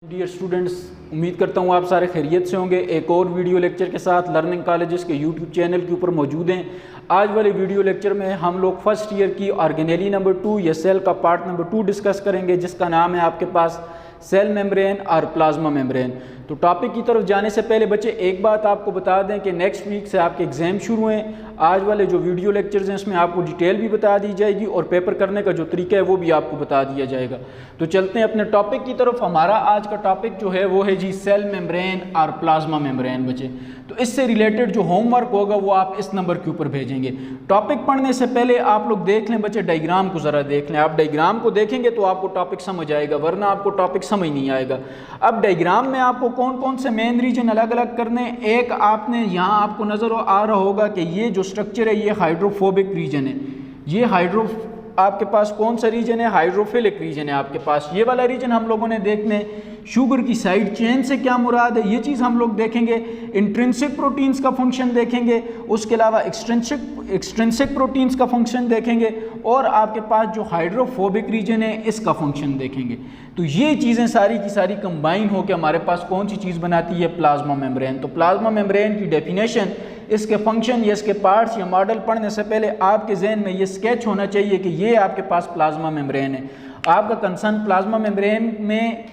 Dear students, उम्मीद करता हूँ आप सारे खैरियत से होंगे। एक और वीडियो लेक्चर के साथ लर्निंग कॉलेजेस के यूट्यूब चैनल के ऊपर मौजूद हैं। आज वाले वीडियो लेक्चर में हम लोग फर्स्ट ईयर की ऑर्गेनेली नंबर 2 या सेल का पार्ट नंबर 2 डिस्कस करेंगे, जिसका नाम है आपके पास सेल मेम्ब्रेन और प्लाज्मा मेम्ब्रेन। तो टॉपिक की तरफ जाने से पहले बच्चे एक बात आपको बता दें कि नेक्स्ट वीक से आपके एग्ज़ाम शुरू हैं। आज वाले जो वीडियो लेक्चर्स हैं उसमें आपको डिटेल भी बता दी जाएगी और पेपर करने का जो तरीका है वो भी आपको बता दिया जाएगा। तो चलते हैं अपने टॉपिक की तरफ। हमारा आज का टॉपिक जो है वो है जी सेल मेम्ब्रेन और प्लाज्मा मेम्ब्रेन। बच्चे तो इससे रिलेटेड जो होमवर्क होगा वो आप इस नंबर के ऊपर भेजेंगे। टॉपिक पढ़ने से पहले आप लोग देख लें बच्चे, डायग्राम को ज़रा देख लें। आप डायग्राम को देखेंगे तो आपको टॉपिक समझ आएगा, वरना आपको टॉपिक समझ नहीं आएगा। अब डायग्राम में आपको कौन कौन से मेन रीजन अलग अलग करने, एक आपने यहाँ आपको नज़र आ रहा होगा कि ये जो स्ट्रक्चर है ये हाइड्रोफोबिक रीजन है। ये आपके पास कौन सा रीजन है? हाइड्रोफिलिक रीजन है आपके पास। ये वाला रीजन हम लोगों ने देखने शुगर की साइड चेन से क्या मुराद है ये चीज़ हम लोग देखेंगे। इंट्रिंसिक प्रोटीन्स का फंक्शन देखेंगे, उसके अलावा एक्सट्रिंसिक प्रोटीन्स का फंक्शन देखेंगे, और आपके पास जो हाइड्रोफोबिक रीजन है इसका फंक्शन देखेंगे। तो ये चीज़ें सारी की सारी कंबाइन होकर हमारे पास कौन सी चीज़ बनाती है? Plasma membrane. तो प्लाज्मा मेम्ब्रेन की डेफिनेशन, इसके फंक्शन या इसके पार्ट्स या मॉडल पढ़ने से पहले आपके जहन में ये स्केच होना चाहिए कि ये आपके पास प्लाज्मा मेम्ब्रेन है। आपका कंसर्न प्लाज्मा मेम्ब्रेन में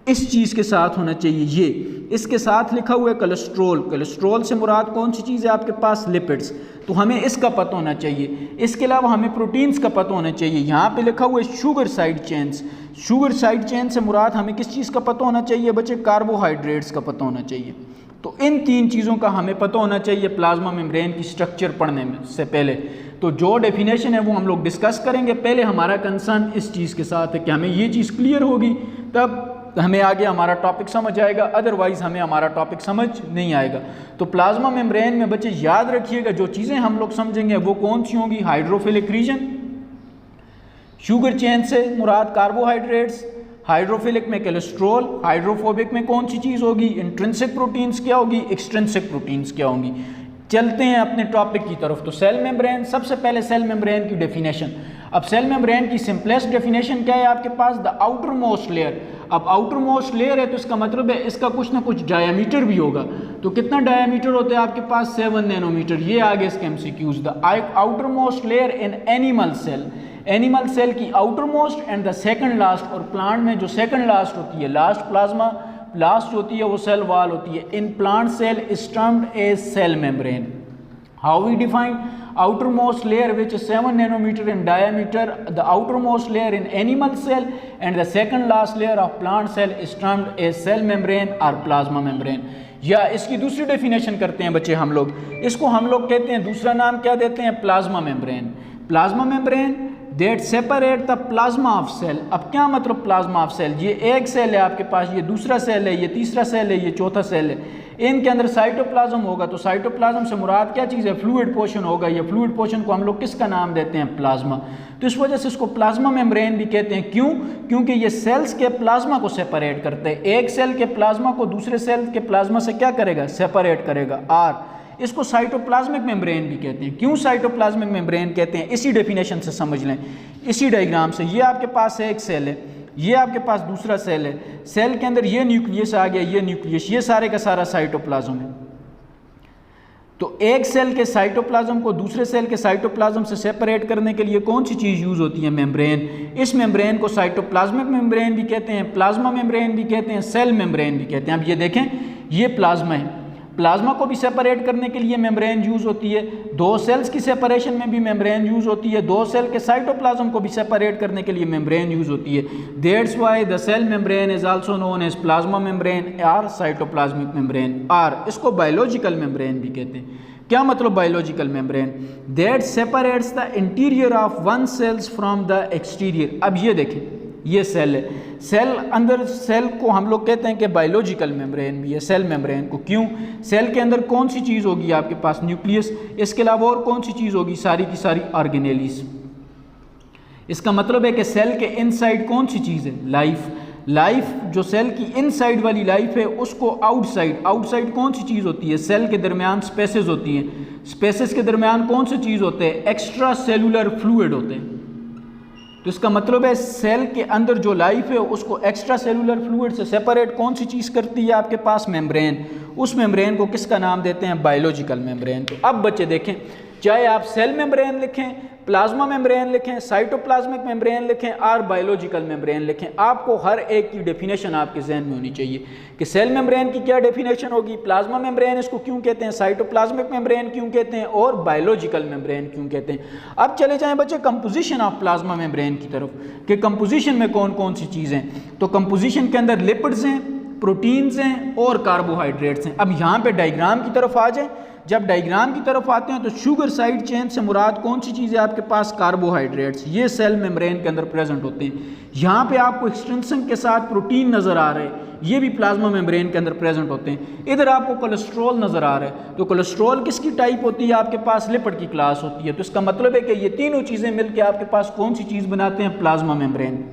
इस चीज़ के साथ होना चाहिए। ये इसके साथ लिखा हुआ है कोलेस्ट्रॉल। कोलेस्ट्रॉल से मुराद कौन सी चीज़ है आपके पास? लिपिड्स। तो हमें इसका पता होना चाहिए। इसके अलावा हमें प्रोटीन्स का पता होना चाहिए। यहाँ पे लिखा हुआ है sugar side chains. Sugar side chain से मुराद हमें किस चीज़ का पता होना चाहिए बच्चे? कार्बोहाइड्रेट्स का पता होना चाहिए। तो इन तीन चीज़ों का हमें पता होना चाहिए प्लाज्मा मेम्ब्रेन की स्ट्रक्चर पढ़ने में से पहले। तो जो डेफिनेशन है वो हम लोग डिस्कस करेंगे। पहले हमारा कंसर्न इस चीज़ के साथ है कि हमें ये चीज़ क्लियर होगी तब हमें आगे हमारा टॉपिक समझ आएगा, अदरवाइज़ हमें हमारा टॉपिक समझ नहीं आएगा। तो प्लाज्मा मेम्ब्रेन में बच्चे याद रखिएगा जो चीज़ें हम लोग समझेंगे वो कौन सी होंगी? हाइड्रोफिलिक रीजन, शुगर चेन से मुराद कार्बोहाइड्रेट्स, हाइड्रोफिलिक में कोलेस्ट्रॉल, हाइड्रोफोबिक में कौन सी चीज़ होगी? इंट्रिंसिक प्रोटीन्स क्या होगी? एक्सट्रिंसिक प्रोटीन्स क्या होंगी? चलते हैं अपने टॉपिक की तरफ। तो सेल मेम्ब्रेन, सबसे पहले सेल मेम्ब्रेन की डेफिनेशन। अब सेल मेम्ब्रेन की सिंपलेस्ट डेफिनेशन क्या है आपके पास? The outermost layer. अब आउटर मोस्ट लेयर है तो इसका मतलब है इसका कुछ ना कुछ डायामीटर भी होगा। तो कितना डायामीटर होता है आपके पास? 7 नैनोमीटर। ये आगे इसके MCQs. The outermost layer in animal cell, animal cell की outermost and the second last, और प्लांट में जो सेकंड लास्ट होती है, लास्ट प्लाज्मा लास्ट होती है वो सेल वॉल होती है। In plant cell is termed as cell membrane. How we define outermost layer which is 7 nanometer in diameter, the outermost layer in animal cell and the second last layer of plant cell is termed as cell membrane or plasma membrane। या इसकी दूसरी definition करते हैं बच्चे हम लोग, इसको हम लोग कहते हैं, दूसरा नाम क्या देते हैं? Plasma membrane. Plasma membrane that separate the plasma of cell. अब क्या मतलब प्लाज्मा ऑफ सेल? ये एक सेल है आपके पास, ये दूसरा सेल है, ये तीसरा सेल है, ये चौथा सेल है। इनके अंदर साइटोप्लाज्म होगा। तो साइटोप्लाज्म से मुराद क्या चीज़ है? फ्लूइड पोर्शन होगा। ये फ्लूइड पोर्शन को हम लोग किसका नाम देते हैं? प्लाज्मा। तो इस वजह से इसको प्लाज्मा मेम्ब्रेन भी कहते हैं। क्यों? क्योंकि ये सेल्स के प्लाज्मा को सेपरेट करते हैं। एक सेल के प्लाज्मा को दूसरे सेल के प्लाज्मा से क्या करेगा? सेपरेट करेगा। और इसको साइटोप्लाज्मिक मेम्ब्रेन भी कहते हैं। क्यों साइटोप्लाज्मिक मेम्ब्रेन कहते हैं? इसी डेफिनेशन से समझ लें, इसी डायग्राम से। ये आपके पास एक सेल है, ये आपके पास दूसरा सेल है। सेल के अंदर ये न्यूक्लियस आ गया, ये न्यूक्लियस, ये सारे का सारा साइटोप्लाज्म है। तो एक सेल के साइटोप्लाज्म को दूसरे सेल के साइटोप्लाज्म से सेपरेट करने के लिए कौन सी चीज़ यूज़ होती है? मेम्ब्रेन। इस मेम्ब्रेन को साइटोप्लाज्मिक मेम्ब्रेन भी कहते हैं, प्लाज्मा मेम्ब्रेन भी कहते हैं, सेल मेम्ब्रेन भी कहते हैं। अब ये देखें, ये प्लाज्मा है। प्लाज्मा को भी सेपरेट करने के लिए मेम्ब्रेन यूज़ होती है। दो सेल्स की सेपरेशन में भी मेम्ब्रेन यूज़ होती है। दो सेल के साइटोप्लाज्म को भी सेपरेट करने के लिए मेम्ब्रेन यूज़ होती है। That's why the cell membrane is also known as plasma membrane और साइटोप्लाज्मिक मेम्ब्रेन। और इसको बायोलॉजिकल मेम्ब्रेन भी कहते हैं। क्या मतलब biological membrane? That separates the interior of one cells from the exterior. अब ये देखें, ये सेल है। सेल अंदर सेल को हम लोग कहते हैं कि बायोलॉजिकल मेम्ब्रेन भी है सेल मेम्ब्रेन को। क्यों? सेल के अंदर कौन सी चीज़ होगी आपके पास? न्यूक्लियस। इसके अलावा और कौन सी चीज़ होगी? सारी की सारी ऑर्गेनेलीज। इसका मतलब है कि सेल के इनसाइड कौन सी चीज़ है? लाइफ। लाइफ जो सेल की इनसाइड वाली लाइफ है उसको आउटसाइड, आउटसाइड कौन सी चीज़ होती है? सेल के दरमियान स्पेसेस होती हैं। स्पेसेस के दरमियान कौन सी चीज़ होते हैं? एक्स्ट्रा सेलुलर फ्लूइड होते हैं। तो इसका मतलब है सेल के अंदर जो लाइफ है उसको एक्स्ट्रा सेलुलर फ्लूइड से सेपरेट कौन सी चीज़ करती है आपके पास, मेम्ब्रेन। उस मेम्ब्रेन को किसका नाम देते हैं, बायोलॉजिकल मेम्ब्रेन। तो अब बच्चे देखें, चाहे आप सेल मेम्ब्रेन लिखें, प्लाज्मा मेम्ब्रेन लिखें, साइटोप्लाज्मिक मेम्ब्रेन लिखें और बायोलॉजिकल मेम्ब्रेन लिखें, आपको हर एक की डेफिनेशन आपके जहन में होनी चाहिए कि सेल मेम्ब्रेन की क्या डेफिनेशन होगी, प्लाज्मा मेम्ब्रेन इसको क्यों कहते हैं, साइटोप्लाज्मिक मेम्ब्रेन क्यों कहते हैं और बायोलॉजिकल मेम्ब्रेन क्यों कहते हैं। अब चले जाएं बच्चे कंपोजिशन ऑफ प्लाज्मा मेम्ब्रेन की तरफ कि कंपोजिशन में कौन कौन सी चीज़ें। तो कंपोजिशन के अंदर लिपिड्स हैं, प्रोटीन्स हैं और कार्बोहाइड्रेट्स हैं। अब यहाँ पे डायग्राम की तरफ आ जाएं। जब डायग्राम की तरफ आते हैं तो शुगर साइड चेन से मुराद कौन सी चीज़ है आपके पास, कार्बोहाइड्रेट्स। ये सेल मेम्ब्रेन के अंदर प्रेजेंट होते हैं। यहाँ पे आपको एक्सटेंशन के साथ प्रोटीन नज़र आ रहे हैं, ये भी प्लाज्मा मेम्ब्रेन के अंदर प्रेजेंट होते हैं। इधर आपको कोलेस्ट्रॉल नज़र आ रहा है, तो कोलेस्ट्रॉल किसकी टाइप होती है आपके पास, लिपिड की क्लास होती है। तो इसका मतलब है कि ये तीनों चीज़ें मिलकर आपके पास कौन सी चीज़ बनाते हैं, प्लाज्मा मेम्ब्रेन।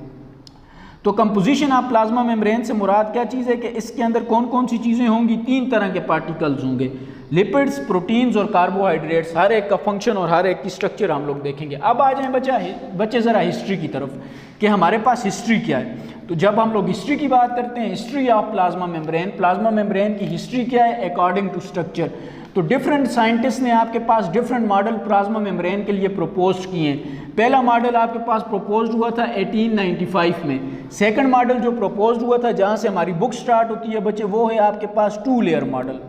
तो कंपोजिशन ऑफ प्लाज्मा मेम्ब्रेन से मुराद क्या चीज़ है कि इसके अंदर कौन कौन सी चीज़ें होंगी, 3 तरह के पार्टिकल्स होंगे, लिपिड्स, प्रोटीन्स और कार्बोहाइड्रेट्स। हर एक का फंक्शन और हर एक की स्ट्रक्चर हम लोग देखेंगे। अब आ जाएं बच्चे ज़रा हिस्ट्री की तरफ कि हमारे पास हिस्ट्री क्या है। तो जब हम लोग हिस्ट्री की बात करते हैं, हिस्ट्री ऑफ प्लाज्मा मेम्ब्रेन की हिस्ट्री क्या है, अकॉर्डिंग टू स्ट्रक्चर। तो डिफरेंट साइंटिस्ट ने आपके पास डिफरेंट मॉडल प्लाज्मा मेम्ब्रेन के लिए प्रपोज किए हैं। पहला मॉडल आपके पास प्रपोज हुआ था 1895 में। सेकंड मॉडल जो प्रपोज हुआ था, जहां से हमारी बुक स्टार्ट होती है बच्चे, वो है आपके पास 2 लेयर मॉडल।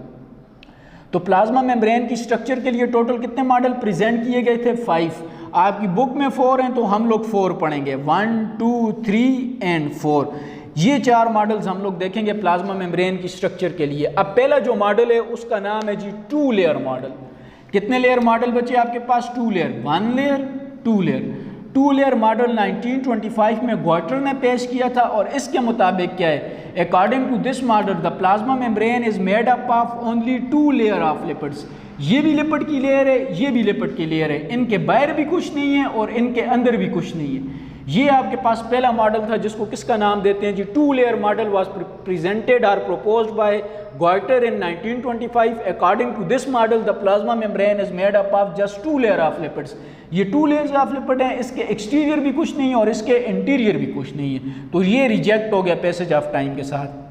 तो प्लाज्मा मेम्ब्रेन की स्ट्रक्चर के लिए टोटल कितने मॉडल प्रेजेंट किए गए थे, 5। आपकी बुक में 4 हैं तो हम लोग 4 पढ़ेंगे, 1, 2, 3 एंड 4। ये 4 मॉडल्स हम लोग देखेंगे प्लाज्मा मेम्ब्रेन की स्ट्रक्चर के लिए। अब पहला जो मॉडल है उसका नाम है जी 2 लेयर मॉडल। कितने लेयर मॉडल बच्चे आपके पास, 2 layer, 1 layer 2 layer. 2 layer model 1925 में ग्वाटर ने पेश किया था और इसके मुताबिक क्या है, according to this model the plasma membrane is made up of only 2 layer of lipids. ये भी लिपिड की लेयर है, ये भी लिपिड की लेयर है, इनके बाहर भी कुछ नहीं है और इनके अंदर भी कुछ नहीं है। ये आपके पास पहला मॉडल था जिसको किसका नाम देते हैं जी 2 लेयर मॉडल वाज प्रेजेंटेड और proposed by Gorter in 1925। According to this model the plasma membrane is made up of just 2 layer of lipids. ये 2 लेयर्स ऑफ लिपिड हैं, इसके एक्सटीरियर भी कुछ नहीं है और इसके इंटीरियर भी कुछ नहीं है। तो ये रिजेक्ट हो गया पैसेज ऑफ टाइम के साथ।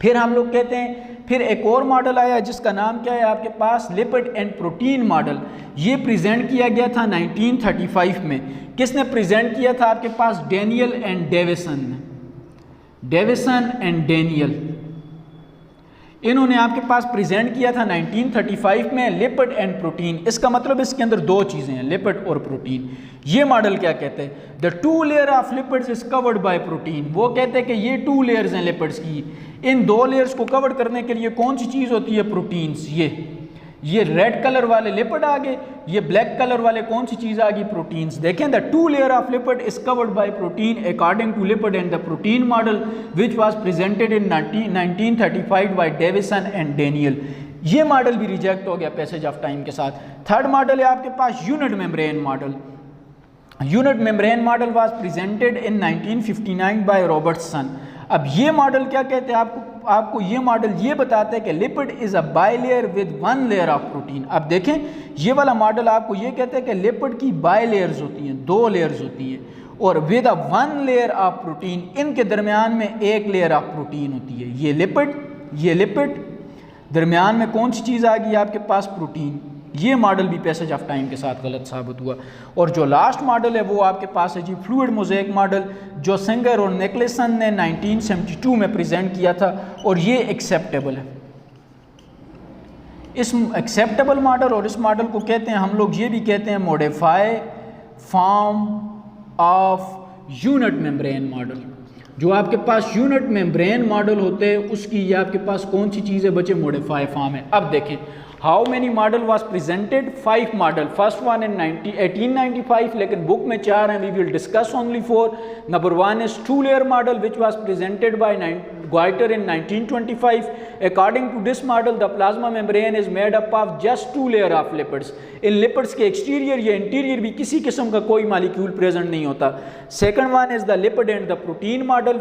फिर हम लोग कहते हैं, फिर एक और मॉडल आया जिसका नाम क्या है आपके पास, लिपिड एंड प्रोटीन मॉडल। ये प्रेजेंट किया गया था 1935 में। किसने प्रेजेंट किया था आपके पास, डेनियल एंड डेविसन। इन्होंने आपके पास प्रेजेंट किया था 1935 में लिपिड एंड प्रोटीन। इसका मतलब इसके अंदर 2 चीज़ें हैं, लिपिड और प्रोटीन। ये मॉडल क्या कहते हैं, the 2 layer of lipids is covered by protein. वो कहते हैं कि ये 2 लेयर्स हैं लिपिड्स की, इन 2 लेयर्स को कवर करने के लिए कौन सी चीज़ होती है, प्रोटीन्स। ये रेड कलर वाले लिपिड आ गए, ये ब्लैक कलर वाले कौन सी चीज़ आ गई, प्रोटीन्स। देखें, the 2 layer of lipid is covered by protein according to lipid and the protein model which was presented in 1935 by Davison and Daniel. ये मॉडल भी रिजेक्ट हो गया पैसेज ऑफ टाइम के साथ। थर्ड मॉडल है आपके पास unit membrane model. Unit membrane model was presented in 1959 by Robertson. अब ये मॉडल क्या कहते हैं आपको ये मॉडल ये बताता है कि lipid is a bilayer with 1 layer of protein. अब देखें, ये वाला मॉडल आपको ये कहते हैं कि लिपिड की बायलेयर्स होती हैं, 2 लेयर्स होती हैं और with a 1 layer of protein, इनके दरमियान में 1 लेयर ऑफ प्रोटीन होती है। ये लिपिड दरमियान में कौन सी चीज़ आ गई आपके पास, प्रोटीन। ये मॉडल भी पैसेज ऑफ टाइम के साथ गलत साबित हुआ। और जो लास्ट मॉडल है वो आपके पास है जी फ्लूइड मोज़ेक मॉडल, जो सिंगर और निकलसन ने 1972 में प्रेजेंट किया था और ये एक्सेप्टेबल है। इस एक्सेप्टेबल मॉडल और इस मॉडल को कहते हैं, हम लोग ये भी कहते हैं, modify form of unit membrane model. जो आपके पास यूनिट मेम्ब्रेन मॉडल होते हैं उसकी ये आपके पास कौन सी चीज़ है बच्चे, मॉडिफाई फॉर्म है। अब देखें, how many model was presented, 5 model. First one in 1895, लेकिन बुक में 4 हैं, we will discuss only 4। Number 1 is 2 layer model which was presented by Gorter in 1925। According to this model the plasma membrane is made up of just 2 layer of lipids. इन lipids के exterior या interior भी किसी किस्म का कोई molecule present नहीं होता। Second one is the lipid and the protein model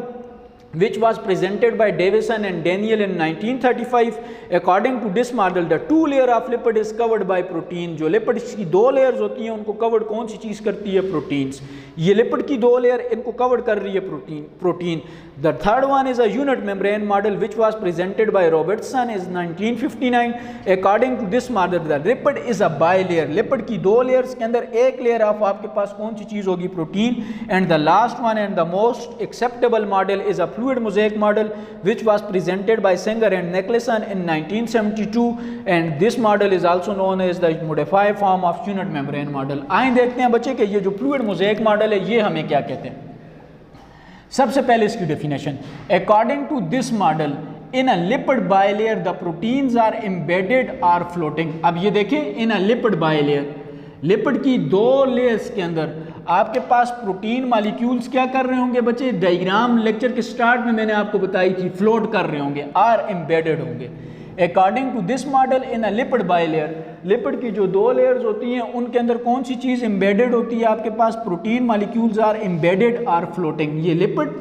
which was presented by Davison and Daniel in 1935. According to this model, the two layer of lipid is covered by protein. जो lipids की दो layers होती हैं उनको covered कौन सी चीज़ करती है? Proteins. ये लिपिड की दो लेयर इनको कवर्ड कर रही है protein. The third one is a unit membrane model which was presented by Robertson in 1959. According to this model, the lipid is a bilayer. Lipid की दो लेयर्स के अंदर एक लेयर ऑफ आपके पास कौन सी चीज़ होगी? Protein. And the last one and the most acceptable model is a fluid mosaic model which was presented by Sanger and Nicholson in 1972, and this model is also known as the modified form of unit membrane model. आइए देखते हैं बच्चे कि ये जो fluid mosaic model है ये हमें क्या कहते हैं। सबसे पहले इसकी definition, according to this model in a lipid bilayer the proteins are embedded are floating. अब ये देखें, in a lipid bilayer, lipid की दो लेयर्स के अंदर आपके पास प्रोटीन मॉलिक्यूल्स क्या कर रहे होंगे बच्चे? डायग्राम लेक्चर के स्टार्ट में मैंने आपको बताई थी, फ्लोट कर रहे होंगे, आर एम्बेडेड होंगे। According to this model in a lipid bilayer, lipid की जो दो लेयर्स होती हैं उनके अंदर कौन सी चीज़ एम्बेडेड होती है? आपके पास protein molecules are embedded are floating. ये लिपिड,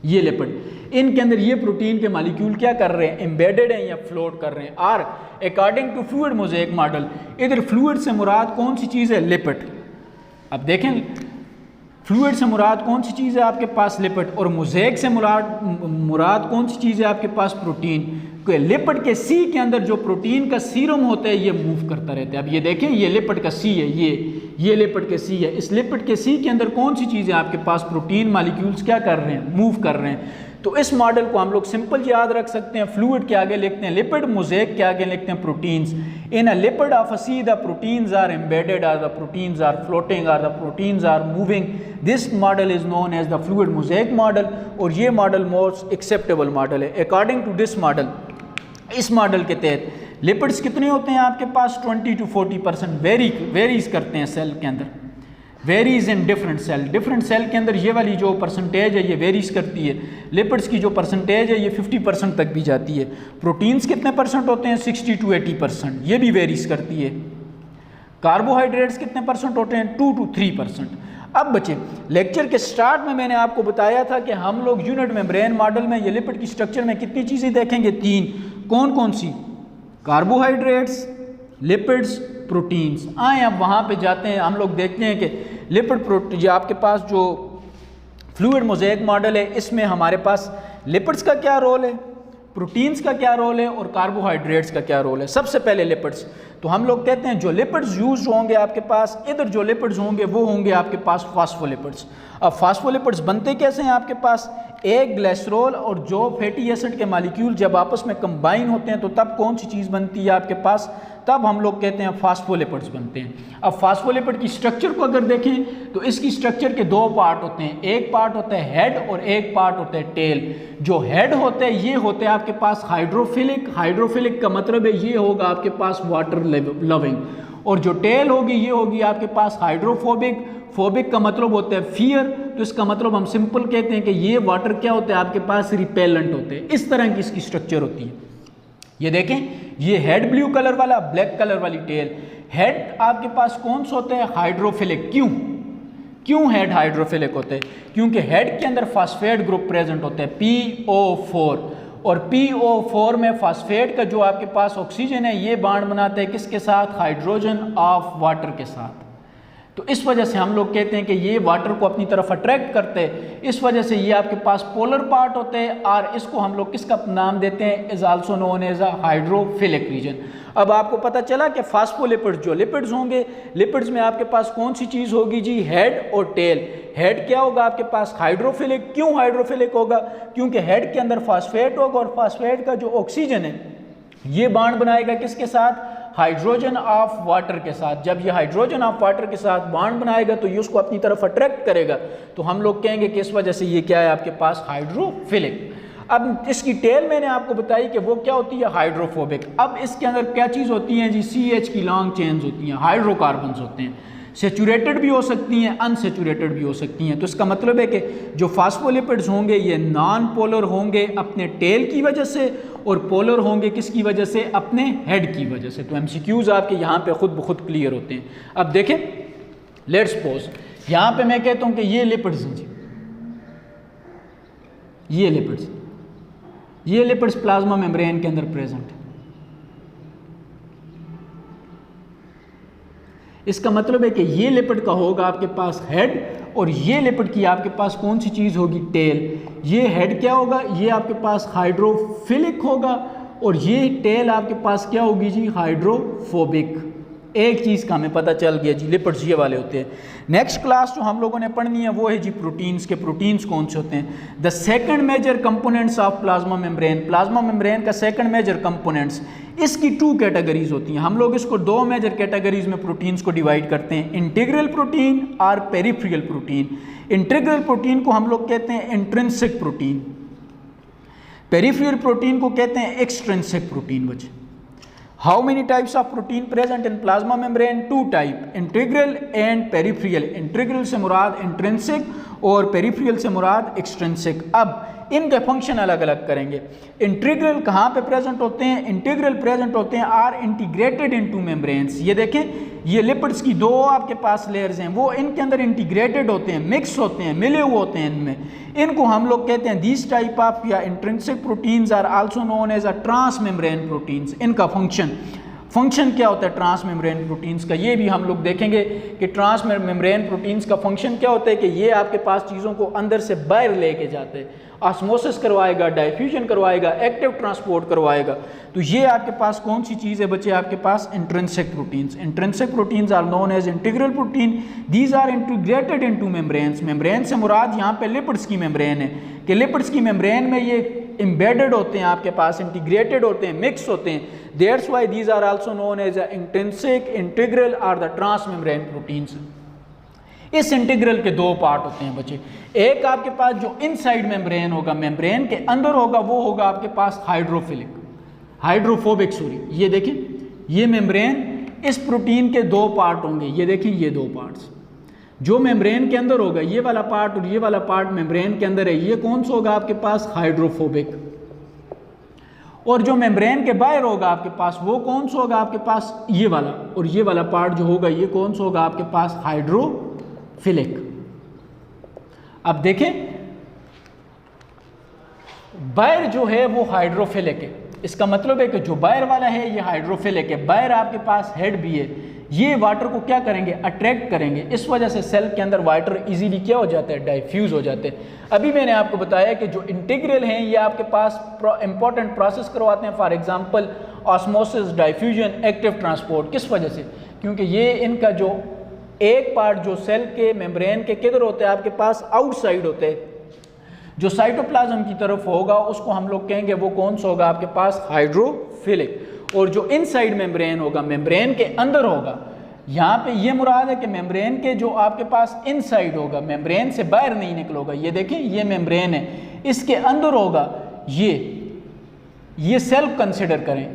ये लिपिड, इनके अंदर ये प्रोटीन के मॉलिक्यूल क्या कर रहे हैं? एम्बेडेड हैं या फ्लोट कर रहे हैं। Or according to fluid mosaic model, इधर फ्लूइड से मुराद कौन सी चीज़ है? लिपिड। अब देखें, फ्लूइड से मुराद कौन सी चीज़ है आपके पास? लिपिड। और मोज़ेक से मुराद कौन सी चीज़ है आपके पास? प्रोटीन। लिपिड के सी के अंदर जो प्रोटीन का सीरम होता है ये मूव करता रहता है। अब ये देखें, ये लिपिड का सी है, ये लिपिड के सी है। इस लिपिड के सी के अंदर कौन सी चीज़ है आपके पास? प्रोटीन मॉलिक्यूल्स क्या कर रहे हैं? मूव कर रहे हैं। तो इस मॉडल को हम लोग सिंपल याद रख सकते हैं, फ्लूइड के आगे लिखते हैं लिपिड, मोज़ेक के आगे लिखते हैं proteins. In a lipid of a sea the proteins are embedded, or the proteins are floating, or the proteins are moving. This model is known as the fluid mosaic model, और ये model most acceptable model है। According to this model, इस model के तहत lipids कितने होते हैं आपके पास? 20 to 40% वेरीज करते हैं सेल के अंदर, varies in different cell. Different cell के अंदर ये वाली जो परसेंटेज है ये वेरीज करती है। लिपिड्स की जो परसेंटेज है ये 50% तक भी जाती है। प्रोटीन्स कितने परसेंट होते हैं? 60 to 80%, ये भी वेरीज करती है। कार्बोहाइड्रेट्स कितने परसेंट होते हैं? 2 to 3%। अब बच्चे, लेक्चर के स्टार्ट में मैंने आपको बताया था कि हम लोग यूनिट मेम्ब्रेन मॉडल में ये लिपिड की स्ट्रक्चर में कितनी चीज़ें देखेंगे? 3। कौन कौन सी? Carbohydrates, lipids, proteins. आए अब वहाँ पे जाते हैं, हम लोग देखते हैं कि लिपिड ये आपके पास जो फ्लूइड मोज़ेक मॉडल है इसमें हमारे पास लिपिड्स का क्या रोल है, प्रोटीन्स का क्या रोल है और कार्बोहाइड्रेट्स का क्या रोल है। सबसे पहले लिपिड्स, तो हम लोग कहते हैं जो लिपिड्स यूज होंगे आपके पास, इधर जो लिपिड्स होंगे वो होंगे आपके पास फास्फोलिपिड्स। अब फास्फोलिपिड्स बनते कैसे हैं आपके पास? एक ग्लिसरॉल और जो फैटी एसिड के मॉलिक्यूल जब आपस में कंबाइन होते हैं तो तब कौन सी चीज़ बनती है आपके पास? तब हम लोग कहते हैं फास्फोलिपिड्स बनते हैं। अब फास्फोलिपिड की स्ट्रक्चर को अगर देखें तो इसकी स्ट्रक्चर के दो पार्ट होते हैं, एक पार्ट होता है हेड और एक पार्ट होता है टेल। जो हेड होते हैं ये होते हैं आपके पास हाइड्रोफिलिक, हाइड्रोफिलिक का मतलब है ये होगा आपके पास वाटर लविंग, और जो टेल होगी ये होगी आपके पास हाइड्रोफोबिक। फोबिक का मतलब होता है फियर, तो इसका मतलब हम सिंपल कहते हैं कि ये वाटर क्या होता है आपके पास? रिपेलेंट होते हैं। इस तरह की इसकी स्ट्रक्चर होती है। ये देखें, ये हेड ब्लू कलर वाला, ब्लैक कलर वाली टेल। हेड आपके पास कौन सा होता है? हाइड्रोफिलिक। क्यों हेड हाइड्रोफिलिक होते हैं? क्योंकि हेड के अंदर फास्फेट ग्रुप प्रेजेंट होता है PO4, और PO4 में फास्फेट का जो आपके पास ऑक्सीजन है ये बॉन्ड बनाता है किसके साथ? हाइड्रोजन ऑफ वाटर के साथ। तो इस वजह से हम लोग कहते हैं कि ये वाटर को अपनी तरफ अट्रैक्ट करते हैं। इस वजह से ये आपके पास पोलर पार्ट होते हैं, और इसको हम लोग किसका नाम देते हैं? Is also known as a hydrophilic region. अब आपको पता चला कि फास्फोलिपिड्स जो लिपिड्स होंगे, लिपिड्स में आपके पास कौन सी चीज़ होगी जी? हेड और टेल। हेड क्या होगा आपके पास? हाइड्रोफिलिक। क्यों हाइड्रोफिलिक होगा? क्योंकि हेड के अंदर फास्फेट होगा, और फास्फेट का जो ऑक्सीजन है ये बॉन्ड बनाएगा किसके साथ? हाइड्रोजन ऑफ वाटर के साथ। जब ये हाइड्रोजन ऑफ वाटर के साथ बॉन्ड बनाएगा तो ये उसको अपनी तरफ अट्रैक्ट करेगा, तो हम लोग कहेंगे कि इस वजह से ये क्या है आपके पास? हाइड्रोफिलिक। अब इसकी टेल मैंने आपको बताई कि वो क्या होती है? हाइड्रोफोबिक। अब इसके अंदर क्या चीज़ होती है जी? CH की लॉन्ग चेन्स होती हैं, हाइड्रोकार्बन्स होते हैं। सेचूरेटेड भी हो सकती हैं, अनसेचूरेटेड भी हो सकती हैं। तो इसका मतलब है कि जो फास्फोलिपिड्स होंगे ये नॉन पोलर होंगे अपने टेल की वजह से, और पोलर होंगे किसकी वजह से? अपने हेड की वजह से। तो MCQs आपके यहाँ पे खुद ब खुद क्लियर होते हैं। अब देखें, लेट्स सपोज यहाँ पे मैं कहता हूँ कि ये लिपिड्स हैं जी, ये लिपिड्स प्लाज्मा मेम्ब्रेन के अंदर प्रेजेंट है। इसका मतलब है कि ये लिपिड का होगा आपके पास हेड और ये लिपिड की आपके पास कौन सी चीज़ होगी, टेल। ये हेड क्या होगा, ये आपके पास हाइड्रोफिलिक होगा और ये टेल आपके पास क्या होगी जी, हाइड्रोफोबिक। एक चीज़ का हमें पता चल गया जी, लिपिड्स ये वाले होते हैं। नेक्स्ट क्लास जो हम लोगों ने पढ़नी है वो है जी प्रोटीन्स के। प्रोटीन्स कौन से होते हैं? The second major components of plasma membrane. Plasma membrane का सेकंड मेजर कंपोनेंट्स, इसकी 2 कैटेगरीज होती हैं। हम लोग इसको 2 मेजर कैटेगरीज में प्रोटीन्स को डिवाइड करते हैं, इंटीग्रल प्रोटीन और पेरिफेरल प्रोटीन। इंटीग्रल प्रोटीन को हम लोग कहते हैं इंट्रिंसिक प्रोटीन, पेरिफेरल प्रोटीन को कहते हैं एक्सट्रिंसिक प्रोटीन। बच्चे, how many types of protein present in plasma membrane? 2 type, integral and peripheral. Integral से मुराद इंट्रिंसिक और पेरिफेरल से मुराद एक्सट्रिंसिक। अब इनके फंक्शन अलग अलग करेंगे। इंटीग्रल कहाँ पे प्रेजेंट होते हैं? इंटीग्रल प्रेजेंट होते हैं आर इंटीग्रेटेड इनटू मेम्ब्रेन्स। ये देखें, ये लिपिड्स की 2 आपके पास लेयर्स हैं, वो इनके अंदर इंटीग्रेटेड होते हैं, मिक्स होते हैं, मिले हुए होते हैं इनमें। इनको हम लोग कहते हैं दीज टाइप ऑफ या intrinsic proteins are also known as a transmembrane proteins. इनका फंक्शन क्या होता है ट्रांस मेम्ब्रेन प्रोटीन्स का, ये भी हम लोग देखेंगे कि ट्रांस मेम्ब्रेन प्रोटीन्स का फंक्शन क्या होता है कि ये आपके पास चीज़ों को अंदर से बाहर लेके जाते हैं, ऑस्मोसिस करवाएगा, डाइफ्यूजन करवाएगा, एक्टिव ट्रांसपोर्ट करवाएगा। तो ये आपके पास कौन सी चीज़ है बच्चे? आपके पास intrinsic proteins. Intrinsic proteins are known as integral protein. These are integrated into membranes. Membrane से मुराद यहाँ पे लिपिड्स की मेम्ब्रेन है कि लिपिड्स की मेम्ब्रेन में ये एम्बेडेड होते हैं, आपके पास इंटीग्रेटेड होते हैं, मिक्स होते हैं। That's why these are also known as intrinsic, integral और द ट्रांस मेम्ब्रेन प्रोटीन्स। इस इंटीग्रल के 2 पार्ट होते हैं बच्चे। एक आपके पास जो इनसाइड मेम्ब्रेन होगा, मेम्ब्रेन के अंदर होगा, वो होगा आपके पास हाइड्रोफोबिक सॉरी। ये देखें, ये मेम्ब्रेन, इस प्रोटीन के 2 पार्ट होंगे। ये देखें, ये 2 पार्ट्स जो मेम्ब्रेन के अंदर होगा, ये वाला पार्ट और ये वाला पार्ट मेम्ब्रेन के अंदर है, ये कौन सा होगा आपके पास? हाइड्रोफोबिक। और जो मेम्ब्रेन के बाहर होगा आपके पास, वो कौन सा होगा आपके पास? ये वाला। और ये वाला पार्ट जो होगा, ये कौन सा होगा आपके पास? हाइड्रोफिलिक। अब देखें, बाहर जो है वो हाइड्रोफिलिक है। इसका मतलब है कि जो बाहर वाला है ये हाइड्रोफिलिक है। बाहर आपके पास हेड भी है, ये वाटर को क्या करेंगे? अट्रैक्ट करेंगे। इस वजह से सेल के अंदर वाटर इजीली क्या हो जाता है? डाइफ्यूज हो जाते हैं। अभी मैंने आपको बताया कि जो इंटीग्रल हैं ये आपके पास इंपॉर्टेंट प्रोसेस करवाते हैं, for example osmosis, diffusion, active transport. किस वजह से? क्योंकि ये इनका जो एक पार्ट जो सेल के मेम्ब्रेन के किधर होते हैं आपके पास? आउटसाइड होते हैं। जो साइटोप्लाज्म की तरफ होगा उसको हम लोग कहेंगे वो कौन सा होगा आपके पास? हाइड्रोफिलिक। और जो इनसाइड मेम्ब्रेन होगा, मेम्ब्रेन के अंदर होगा, यहाँ पे ये मुराद है कि मेम्ब्रेन के जो आपके पास इनसाइड होगा, मेम्ब्रेन से बाहर नहीं निकलोगा। ये देखें, ये मेम्ब्रेन है, इसके अंदर होगा ये सेल्फ कंसिडर करें।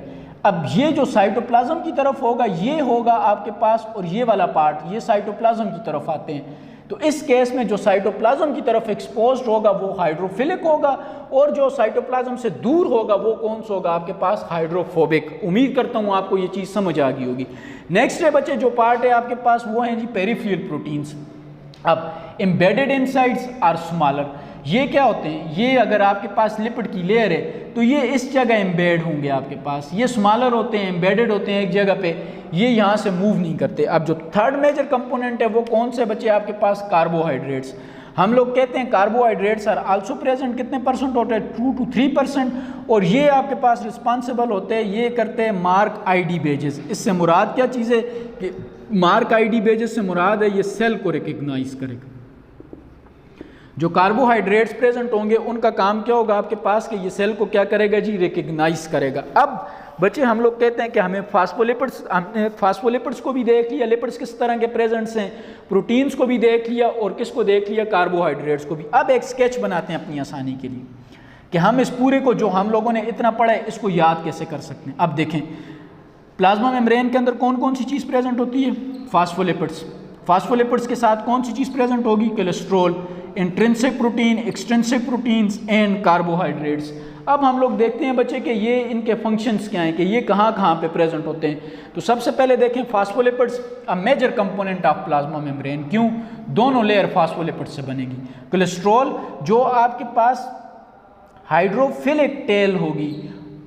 अब ये जो साइटोप्लाज्म की तरफ होगा, ये होगा आपके पास, और ये वाला पार्ट ये साइटोप्लाज्म की तरफ आते हैं। तो इस केस में जो साइटोप्लाज्म की तरफ एक्सपोज्ड होगा वो हाइड्रोफिलिक होगा, और जो साइटोप्लाज्म से दूर होगा वो कौन सा होगा आपके पास? हाइड्रोफोबिक। उम्मीद करता हूँ आपको ये चीज़ समझ आ गई होगी। नेक्स्ट है बच्चे, जो पार्ट है आपके पास वो है जी पेरिफेरल प्रोटीन्स। अब एम्बेडेड इनसाइड्स आर स्मॉलर। ये क्या होते हैं? ये अगर आपके पास लिपिड की लेयर है तो ये इस जगह एम्बेड होंगे आपके पास, ये स्मॉलर होते हैं, एम्बेडेड होते हैं एक जगह पे, ये यहाँ से मूव नहीं करते। अब जो थर्ड मेजर कंपोनेंट है वो कौन से बच्चे आपके पास? कार्बोहाइड्रेट्स। हम लोग कहते हैं कार्बोहाइड्रेट्स आर आल्सो प्रेजेंट। कितने परसेंट होते हैं? 2 to 3%। और ये आपके पास रिस्पॉन्सिबल होते हैं, ये करते हैं मार्क आईडी बेजेस। इससे मुराद क्या चीज़ है कि मार्क आईडी बेजेस से मुराद है ये सेल को रिकग्नाइज करेगा। जो कार्बोहाइड्रेट्स प्रेजेंट होंगे उनका काम क्या होगा आपके पास कि ये सेल को क्या करेगा जी? रिकग्नाइज करेगा। अब बच्चे हम लोग कहते हैं कि हमें हमने फास्फोलिपिड्स को भी देख लिया, लिपिड्स किस तरह के प्रेजेंट्स हैं, प्रोटीन्स को भी देख लिया, और किसको देख लिया? कार्बोहाइड्रेट्स को भी। अब एक स्केच बनाते हैं अपनी आसानी के लिए कि हम इस पूरे को जो हम लोगों ने इतना पढ़ा है इसको याद कैसे कर सकते हैं। अब देखें, प्लाज्मा मेम्ब्रेन के अंदर कौन कौन सी चीज़ प्रेजेंट होती है? फास्फोलिपिड्स। फास्फोलिपिड्स के साथ कौन सी चीज़ प्रेजेंट होगी? Cholesterol, intrinsic protein, extrinsic proteins and carbohydrates. अब हम लोग देखते हैं बच्चे कि ये इनके फंक्शंस क्या हैं, कि ये कहाँ कहाँ पे प्रेजेंट होते हैं। तो सबसे पहले देखें, phospholipids a major component of plasma membrane. क्यों? दोनों लेयर फास्फोलिपिड्स से बनेगी। कोलेस्ट्रॉल जो आपके पास हाइड्रोफिलिक टेल होगी,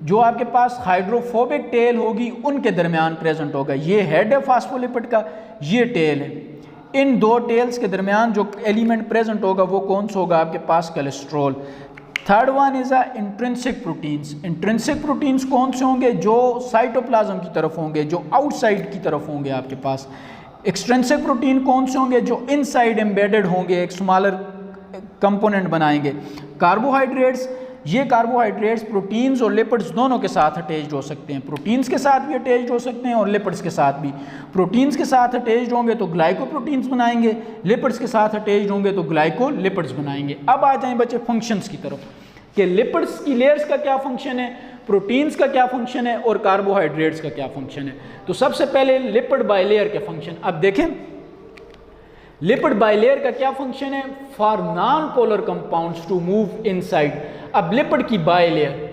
जो आपके पास हाइड्रोफोबिक टेल होगी उनके दरमियान प्रेजेंट होगा। ये हेड है फास्फोलिपिड का, ये टेल है। इन दो टेल्स के दरमियान जो एलिमेंट प्रेजेंट होगा वो कौन सा होगा आपके पास? Cholesterol. Third one is intrinsic proteins. Intrinsic proteins कौन से होंगे? जो साइटोप्लाज्म की तरफ होंगे, जो आउटसाइड की तरफ होंगे आपके पास। एक्सट्रिंसिक प्रोटीन कौन से होंगे? जो इनसाइड एम्बेडेड होंगे, एक स्मॉलर कंपोनेंट बनाएंगे। कार्बोहाइड्रेट्स, ये कार्बोहाइड्रेट्स प्रोटीन्स और लिपिड्स दोनों के साथ अटैच्ड हो सकते हैं। प्रोटीन्स के साथ भी अटैच्ड हो सकते हैं और लिपिड्स के साथ भी। प्रोटीन्स के साथ अटैच्ड होंगे तो ग्लाइकोप्रोटीन्स बनाएंगे, लिपिड्स के साथ अटैच्ड होंगे तो ग्लाइकोलिपिड्स बनाएंगे। अब आ जाएं बच्चे फंक्शंस की तरफ कि लिपिड्स की लेयर्स का क्या फंक्शन है, प्रोटीन्स का क्या फंक्शन है और कार्बोहाइड्रेट्स का क्या फंक्शन है। तो सबसे पहले लिपिड बाइलेयर के फंक्शन। अब देखें लिपिड बाइलेयर का क्या फंक्शन है? For non polar compounds to move inside. अब लिपिड की बाइलेयर,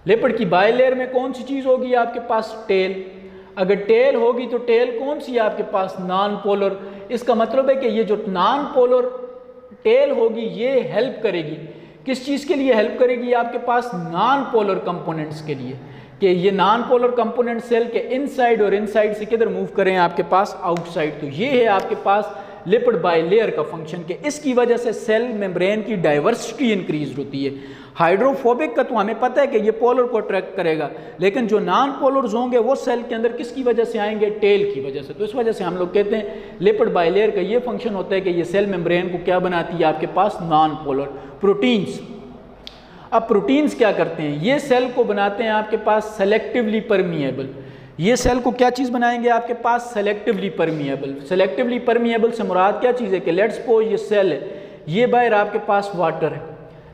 लिपिड की बाइलेयर में कौन सी चीज होगी आपके पास? टेल। अगर टेल होगी तो टेल कौन सी है आपके पास? Non polar. इसका मतलब है कि ये जो नॉन पोलर टेल होगी ये हेल्प करेगी, किस चीज के लिए हेल्प करेगी? आपके पास नॉन पोलर कंपोनेंट्स के लिए, कि ये नॉन पोलर कंपोनेंट सेल के इनसाइड और इनसाइड से किधर मूव करें? आपके पास आउटसाइड। तो ये है आपके पास लिपिड बाइलेयर का फंक्शन, कि इसकी वजह से सेल मेम्ब्रेन की डाइवर्सिटी इंक्रीज होती है। हाइड्रोफोबिक का तो हमें पता है कि ये पोलर को अट्रैक्ट करेगा, लेकिन जो नॉन पोलर्स होंगे वो सेल के अंदर किसकी वजह से आएंगे? टेल की वजह से। तो इस वजह से हम लोग कहते हैं लिपिड बाइलेयर का ये फंक्शन होता है कि ये सेल मेम्ब्रेन को क्या बनाती है? आपके पास नॉन पोलर। प्रोटीन्स, अब प्रोटीन्स क्या करते हैं? ये सेल को बनाते हैं आपके पास सेलेक्टिवली परमिएबल। ये सेल को क्या चीज़ बनाएंगे आपके पास? Selectively permeable. सेलेक्टिवली परमिएबल से मुराद क्या चीज़ है? कि लेट्स सपोज ये सेल है, ये बाहर आपके पास वाटर है,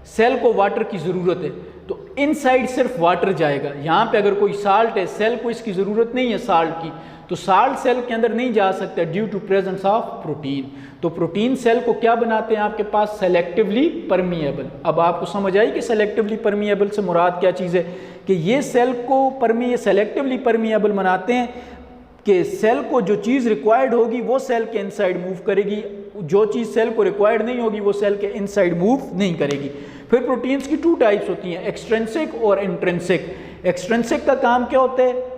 सेल को वाटर की ज़रूरत है, तो इनसाइड सिर्फ वाटर जाएगा। यहाँ पे अगर कोई साल्ट है, सेल को इसकी ज़रूरत नहीं है साल्ट की, तो साल्ट सेल के अंदर नहीं जा सकता due to presence of protein. तो प्रोटीन सेल को क्या बनाते हैं आपके पास? Selectively permeable. अब आपको समझ आई कि सेलेक्टिवली परमिएबल से मुराद क्या चीज़ है? कि ये सेल को सेलेक्टिवली परमिएबल बनाते हैं कि सेल को जो चीज़ रिक्वायर्ड होगी वो सेल के इनसाइड मूव करेगी, जो चीज़ सेल को रिक्वायर्ड नहीं होगी वो सेल के इनसाइड मूव नहीं करेगी। फिर प्रोटीन्स की टू टाइप्स होती हैं, एक्सट्रिंसिक और इंट्रिंसिक। एक्सट्रिंसिक का काम क्या होता है?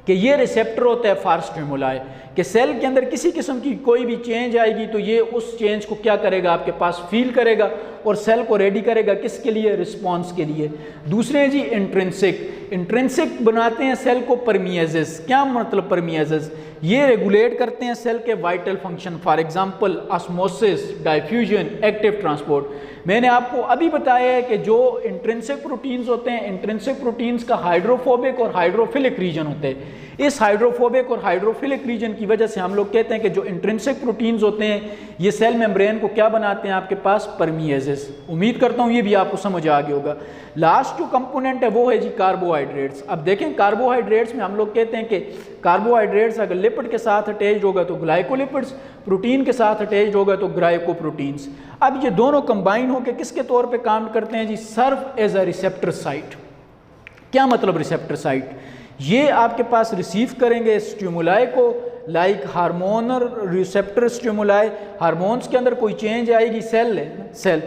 कि ये रिसेप्टर होता है फॉर स्टिमुलाई, कि सेल के अंदर किसी किस्म की कोई भी चेंज आएगी तो ये उस चेंज को क्या करेगा? आपके पास फील करेगा और सेल को रेडी करेगा किसके लिए? रिस्पॉन्स के लिए। दूसरे हैं जी इंट्रिंसिक। इंट्रिंसिक बनाते हैं सेल को परमिएजेस। क्या मतलब परमिएजेस? ये रेगुलेट करते हैं सेल के vital function, for example osmosis, diffusion, active transport. मैंने आपको अभी बताया है कि जो इंट्रिंसिक प्रोटीन्स होते हैं, इंट्रिंसिक प्रोटीन्स का हाइड्रोफोबिक और हाइड्रोफिलिक रीजन होते हैं। इस हाइड्रोफोबिक और हाइड्रोफिलिक रीजन की वजह से हम लोग कहते हैं कि जो इंट्रिंसिक प्रोटीन्स होते हैं ये सेल मेम्ब्रेन को क्या बनाते हैं? आपके पास परमिएजेस। उम्मीद करता हूँ ये भी आपको समझ आ गया होगा। लास्ट जो कंपोनेंट है वो है जी कार्बोहाइड्रेट्स। अब देखें कार्बोहाइड्रेट्स में हम लोग कहते हैं कि कार्बोहाइड्रेट्स अगर लिपिड के साथ अटैच्ड होगा तो ग्लाइकोलिपिड्स, प्रोटीन के साथ अटैच्ड होगा तो ग्लाइकोप्रोटीन्स। अब ये दोनों कंबाइन होकर किसके तौर पे काम करते हैं जी? Serve as a receptor site. क्या मतलब रिसेप्टर साइट? ये आपके पास रिसीव करेंगे स्टिमुलाई को, like hormonal receptor stimuli. Hormones के अंदर कोई चेंज आएगी, सेल है, सेल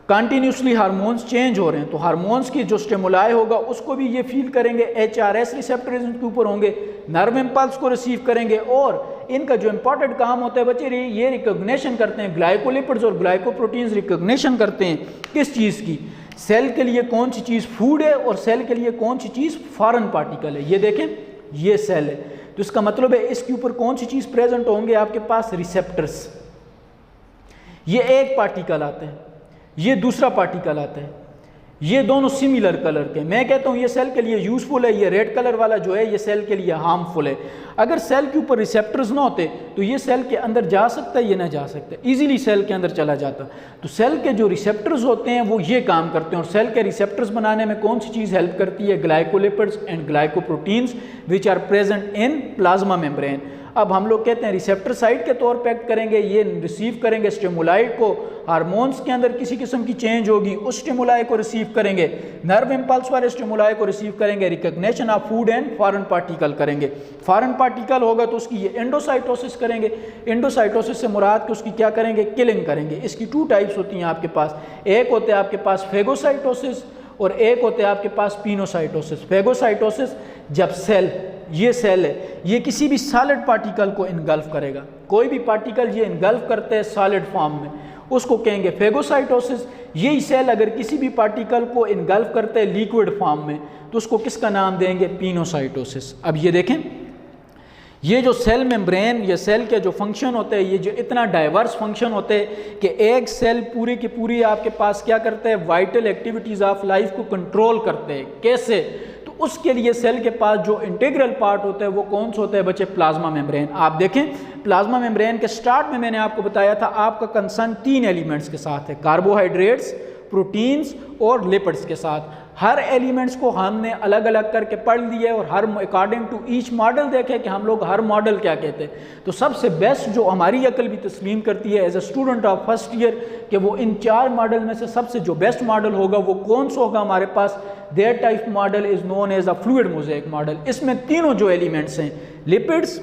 कंटिन्यूसली हार्मोन्स चेंज हो रहे हैं तो हार्मोन्स की जो स्टिमुलाई होगा उसको भी ये फील करेंगे। HRS रिसेप्टर के ऊपर होंगे, नर्व इम्पल्स को रिसीव करेंगे और इनका जो इंपॉर्टेंट काम होता है बच्चे ये रिकॉग्निशन करते हैं, ग्लाइकोलिपिड्स और ग्लाइकोप्रोटीन्स रिकॉग्निशन करते हैं किस चीज़ की? सेल के लिए कौन सी चीज़ फूड है और सेल के लिए कौन सी चीज़ फॉरेन पार्टिकल है। ये देखें ये सेल है तो इसका मतलब है इसके ऊपर कौन सी चीज़ प्रेजेंट होंगे? आपके पास रिसेप्टर्स। ये एक पार्टिकल आता है, ये दूसरा पार्टिकल आता है, ये दोनों सिमिलर कलर के। मैं कहता हूँ ये सेल के लिए यूजफुल है, ये रेड कलर वाला जो है ये सेल के लिए हार्मफुल है। अगर सेल के ऊपर रिसेप्टर्स ना होते तो ये सेल के अंदर जा सकता है, ये ना जा सकता, इजीली सेल के अंदर चला जाता। तो सेल के जो रिसेप्टर्स होते हैं वो ये काम करते हैं और सेल के रिसेप्टर्स बनाने में कौन सी चीज़ हेल्प करती है? Glycolipids and glycoproteins which are present in plasma membrane. अब हम लोग कहते हैं रिसेप्टर साइट के तौर पर एक्ट करेंगे, ये रिसीव करेंगे स्टिमुलाई को, हार्मोन्स के अंदर किसी किस्म की चेंज होगी उस स्टिमुलाई को रिसीव करेंगे, नर्व इम्पल्स वाले स्टिमुलाई को रिसीव करेंगे, recognition of food and foreign particle करेंगे। फॉरेन पार्टिकल होगा तो उसकी ये एंडोसाइटोसिस करेंगे, एंडोसाइटोसिस से मुराद कि उसकी क्या करेंगे, किलिंग करेंगे। इसकी 2 टाइप्स होती हैं आपके पास, एक होते हैं आपके पास फेगोसाइटोसिस और एक होते हैं आपके पास पिनोसाइटोसिस। फेगोसाइटोसिस जब सेल, ये सेल है, ये किसी भी सॉलिड पार्टिकल को इनगल्फ करेगा, कोई भी पार्टिकल ये इनगल्फ करते हैं सॉलिड फॉर्म में, उसको कहेंगे फेगोसाइटोसिस। यही सेल अगर किसी भी पार्टिकल को इनगल्फ करते हैं लिक्विड फॉर्म में तो उसको किसका नाम देंगे, पिनोसाइटोसिस। अब ये देखें, ये जो सेल मेम्ब्रेन या सेल के जो फंक्शन होते हैं, ये जो इतना डाइवर्स फंक्शन होते हैं कि एक सेल पूरी की पूरी आपके पास क्या करते हैं, वाइटल एक्टिविटीज़ ऑफ लाइफ को कंट्रोल करते हैं। कैसे? तो उसके लिए सेल के पास जो इंटीग्रल पार्ट होता है वो कौन सा होता है बच्चे, प्लाज्मा मेम्ब्रेन। आप देखें प्लाज्मा मेम्ब्रेन के स्टार्ट में मैंने आपको बताया था आपका कंसर्न 3 एलिमेंट्स के साथ है, कार्बोहाइड्रेट्स, प्रोटीन्स और लिपिड्स के साथ। हर एलिमेंट्स को हमने अलग अलग करके पढ़ लिया और हर अकॉर्डिंग टू ईच मॉडल देखे कि हम लोग हर मॉडल क्या कहते हैं। तो सबसे बेस्ट जो हमारी अकल भी तस्लीम करती है as a student of first year कि वो इन 4 मॉडल में से सबसे जो बेस्ट मॉडल होगा वो कौन सा होगा हमारे पास, their type model is known as a fluid mosaic model. इसमें तीनों जो एलिमेंट्स हैं, लिपिड्स,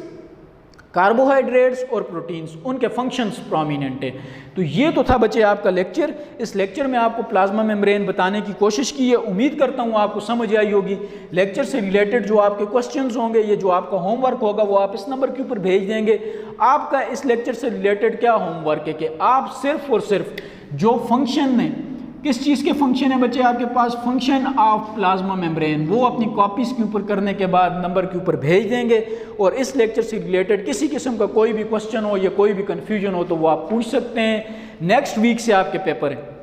कार्बोहाइड्रेट्स और प्रोटीन्स, उनके फंक्शंस प्रोमिनेंट है। तो ये तो था बच्चे आपका लेक्चर। इस लेक्चर में आपको प्लाज्मा मेम्ब्रेन बताने की कोशिश की है, उम्मीद करता हूँ आपको समझ आई होगी। लेक्चर से रिलेटेड जो आपके क्वेश्चंस होंगे, ये जो आपका होमवर्क होगा वो आप इस नंबर के ऊपर भेज देंगे। आपका इस लेक्चर से रिलेटेड क्या होमवर्क है कि आप सिर्फ और सिर्फ जो फंक्शन ने, किस चीज़ के फंक्शन है बच्चे आपके पास, फंक्शन ऑफ प्लाज्मा मेम्ब्रेन, वो अपनी कॉपीज़ के ऊपर करने के बाद नंबर के ऊपर भेज देंगे। और इस लेक्चर से रिलेटेड किसी किस्म का कोई भी क्वेश्चन हो या कोई भी कन्फ्यूजन हो तो वो आप पूछ सकते हैं। नेक्स्ट वीक से आपके पेपर हैं,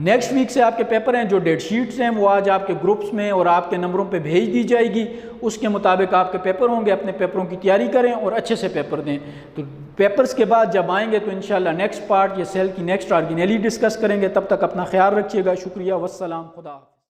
नेक्स्ट वीक से आपके पेपर हैं, जो डेट शीट्स हैं वो आज आपके ग्रुप्स में और आपके नंबरों पे भेज दी जाएगी। उसके मुताबिक आपके पेपर होंगे, अपने पेपरों की तैयारी करें और अच्छे से पेपर दें। तो पेपर्स के बाद जब आएंगे तो इंशाल्लाह नेक्स्ट पार्ट या सेल की नेक्स्ट ऑर्गेनेली डिस्कस करेंगे। तब तक अपना ख्याल रखिएगा। शुक्रिया, वस्सलाम, खुदा।